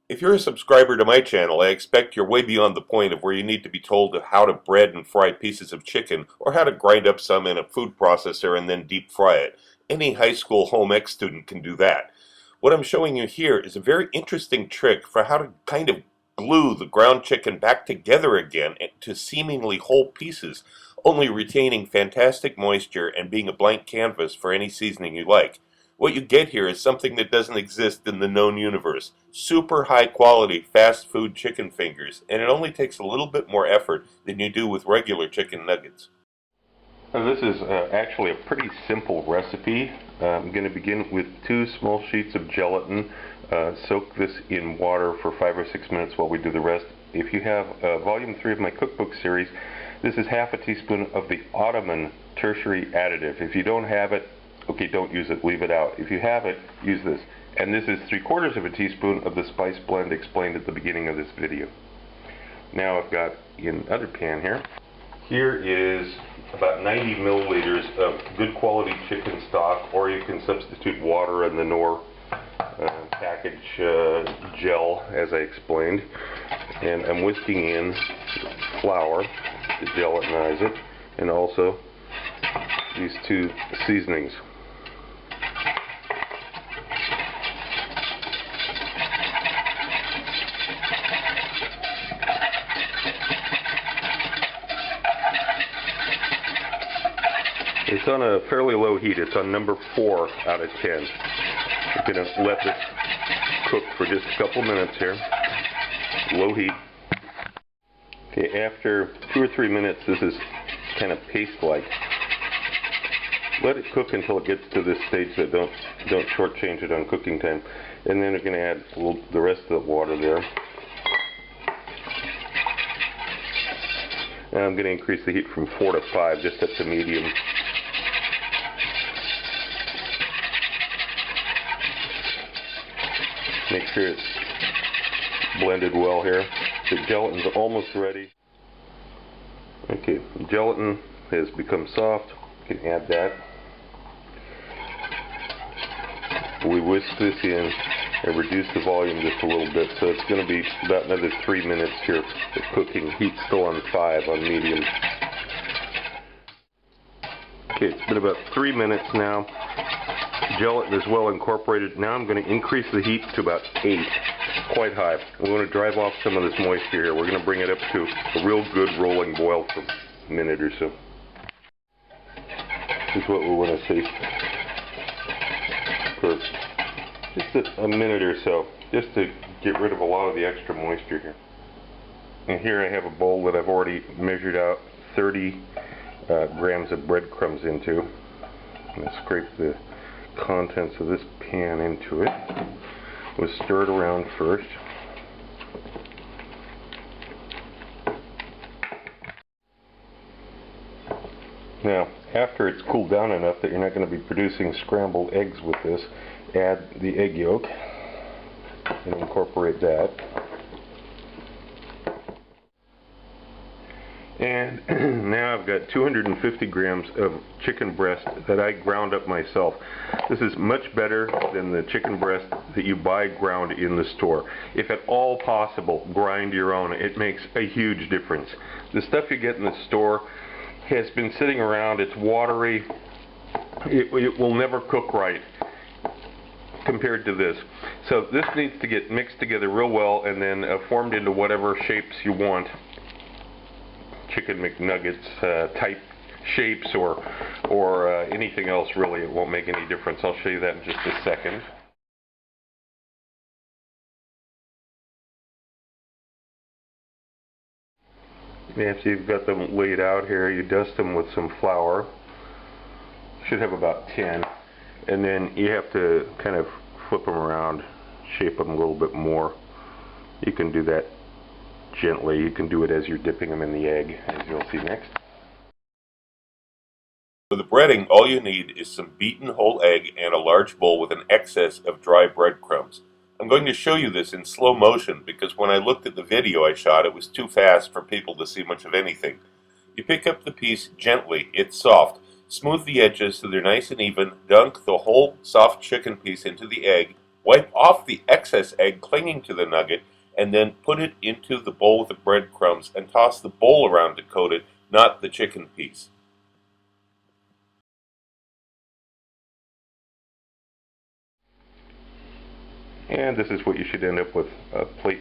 If you're a subscriber to my channel, I expect you're way beyond the point of where you need to be told how to bread and fry pieces of chicken, or how to grind up some in a food processor and then deep fry it. Any high school home ec student can do that. What I'm showing you here is a very interesting trick for how to kind of glue the ground chicken back together again to seemingly whole pieces, only retaining fantastic moisture and being a blank canvas for any seasoning you like. What you get here is something that doesn't exist in the known universe. Super high quality fast food chicken fingers, and it only takes a little bit more effort than you do with regular chicken nuggets. Now this is actually a pretty simple recipe. I'm going to begin with 2 small sheets of gelatin. Soak this in water for 5 or 6 minutes while we do the rest. If you have volume 3 of my cookbook series, this is half a teaspoon of the Ottoman tertiary additive. If you don't have it, okay, don't use it, leave it out. If you have it, use this. And this is 3/4 of a teaspoon of the spice blend explained at the beginning of this video. Now I've got in another pan here. Here is about 90 milliliters of good quality chicken stock, or you can substitute water and the Knorr package gel, as I explained. And I'm whisking in flour to gelatinize it, and also these 2 seasonings. It's on a fairly low heat. It's on number 4 out of 10. We're going to let this cook for just a couple minutes here. Low heat. Okay, after 2 or 3 minutes, this is kind of paste-like. Let it cook until it gets to this stage, that don't shortchange it on cooking time. And then we're going to add the rest of the water there. And I'm going to increase the heat from 4 to 5, just up to medium. Make sure it's blended well here. The gelatin's almost ready. Okay, the gelatin has become soft. You can add that. We whisk this in and reduce the volume just a little bit, so it's going to be about another 3 minutes here of cooking. Heat's still on 5 on medium. Okay, it's been about 3 minutes now. Gelatin is well incorporated. Now I'm going to increase the heat to about 8, quite high. We want to drive off some of this moisture here. We're going to bring it up to a real good rolling boil for a minute or so. This is what we want to see for just a minute or so, just to get rid of a lot of the extra moisture here. And here I have a bowl that I've already measured out 30 grams of breadcrumbs into. I'm going to scrape the contents of this pan into it. We'll stir it around first. Now, after it's cooled down enough that you're not going to be producing scrambled eggs with this, add the egg yolk and incorporate that. And now I've got 250 grams of chicken breast that I ground up myself. This is much better than the chicken breast that you buy ground in the store. If at all possible, grind your own. It makes a huge difference. The stuff you get in the store has been sitting around, it's watery, it will never cook right compared to this. So this needs to get mixed together real well and then formed into whatever shapes you want. Chicken McNuggets type shapes or anything else really. It won't make any difference. I'll show you that in just a second. After you've got them laid out here, you dust them with some flour. Should have about 10. And then you have to kind of flip them around, shape them a little bit more. You can do that gently. You can do it as you're dipping them in the egg, as you'll see next. For the breading, all you need is some beaten whole egg and a large bowl with an excess of dry breadcrumbs. I'm going to show you this in slow motion because when I looked at the video I shot, it was too fast for people to see much of anything. You pick up the piece gently, it's soft. Smooth the edges so they're nice and even. Dunk the whole soft chicken piece into the egg. Wipe off the excess egg clinging to the nugget, and then put it into the bowl with the breadcrumbs and toss the bowl around to coat it, not the chicken piece. And this is what you should end up with, a plate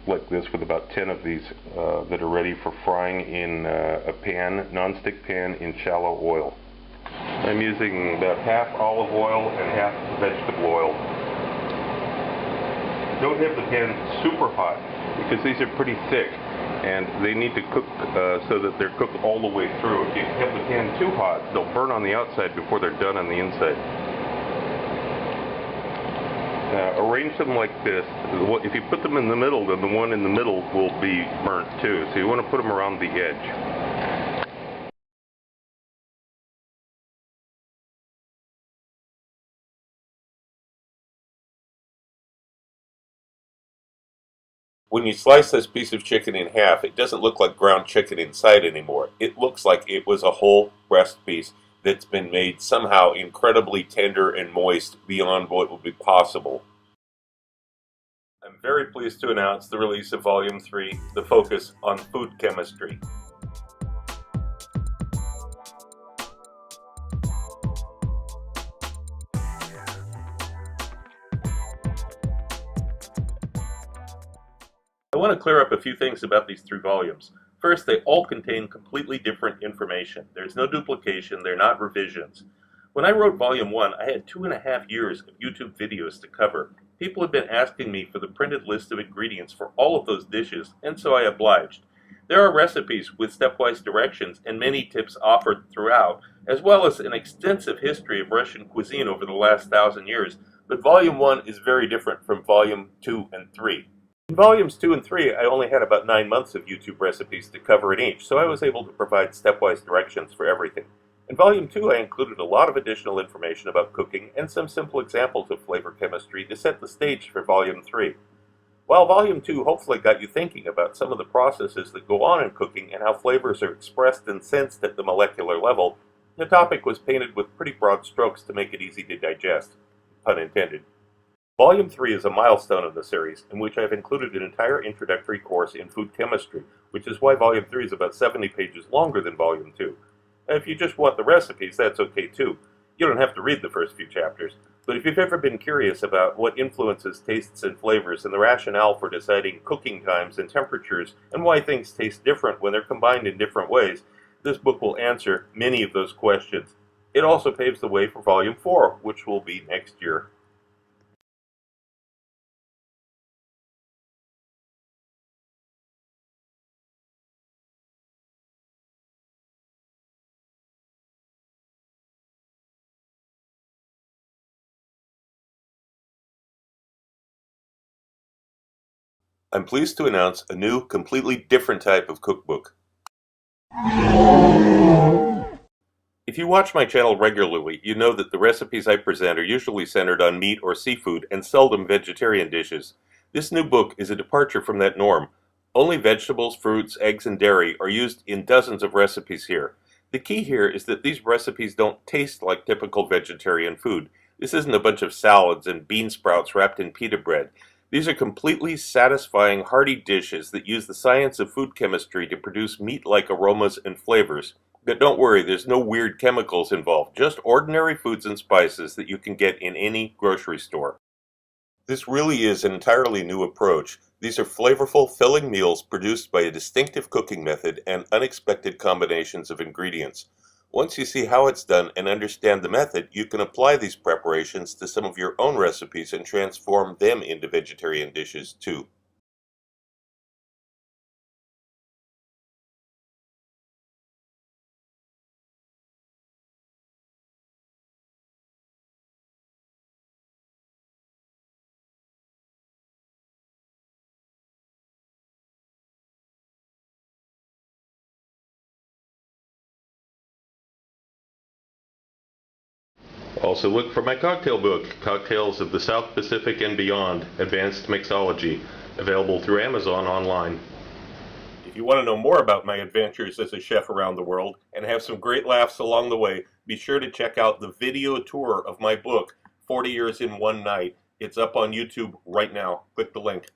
like this with about 10 of these that are ready for frying in a pan, non-stick pan in shallow oil. I'm using about half olive oil and half vegetable oil. Don't have the pan super hot because these are pretty thick and they need to cook so that they're cooked all the way through. If you have the pan too hot, they'll burn on the outside before they're done on the inside. Arrange them like this. If you put them in the middle, then the one in the middle will be burnt too. So you want to put them around the edge. When you slice this piece of chicken in half, it doesn't look like ground chicken inside anymore. It looks like it was a whole breast piece that's been made somehow incredibly tender and moist beyond what would be possible. I'm very pleased to announce the release of Volume 3, The Focus on Food Chemistry. I want to clear up a few things about these 3 volumes. First, they all contain completely different information. There's no duplication, they're not revisions. When I wrote Volume 1, I had 2.5 years of YouTube videos to cover. People had been asking me for the printed list of ingredients for all of those dishes, and so I obliged. There are recipes with stepwise directions and many tips offered throughout, as well as an extensive history of Russian cuisine over the last 1,000 years, but Volume 1 is very different from Volume 2 and 3. In Volumes 2 and 3, I only had about 9 months of YouTube recipes to cover in each, so I was able to provide stepwise directions for everything. In Volume 2, I included a lot of additional information about cooking and some simple examples of flavor chemistry to set the stage for Volume 3. While Volume 2 hopefully got you thinking about some of the processes that go on in cooking and how flavors are expressed and sensed at the molecular level, the topic was painted with pretty broad strokes to make it easy to digest, pun intended. Volume 3 is a milestone in the series, in which I've included an entire introductory course in food chemistry, which is why Volume 3 is about 70 pages longer than Volume 2. If you just want the recipes, that's okay too. You don't have to read the first few chapters, but if you've ever been curious about what influences tastes and flavors and the rationale for deciding cooking times and temperatures and why things taste different when they're combined in different ways, this book will answer many of those questions. It also paves the way for Volume 4, which will be next year. I'm pleased to announce a new, completely different type of cookbook. If you watch my channel regularly, you know that the recipes I present are usually centered on meat or seafood and seldom vegetarian dishes. This new book is a departure from that norm. Only vegetables, fruits, eggs, and dairy are used in dozens of recipes here. The key here is that these recipes don't taste like typical vegetarian food. This isn't a bunch of salads and bean sprouts wrapped in pita bread. These are completely satisfying, hearty dishes that use the science of food chemistry to produce meat-like aromas and flavors. But don't worry, there's no weird chemicals involved, just ordinary foods and spices that you can get in any grocery store. This really is an entirely new approach. These are flavorful, filling meals produced by a distinctive cooking method and unexpected combinations of ingredients. Once you see how it's done and understand the method, you can apply these preparations to some of your own recipes and transform them into vegetarian dishes too. Also look for my cocktail book, Cocktails of the South Pacific and Beyond, Advanced Mixology, available through Amazon online. If you want to know more about my adventures as a chef around the world and have some great laughs along the way, be sure to check out the video tour of my book, 40 Years in One Night. It's up on YouTube right now. Click the link.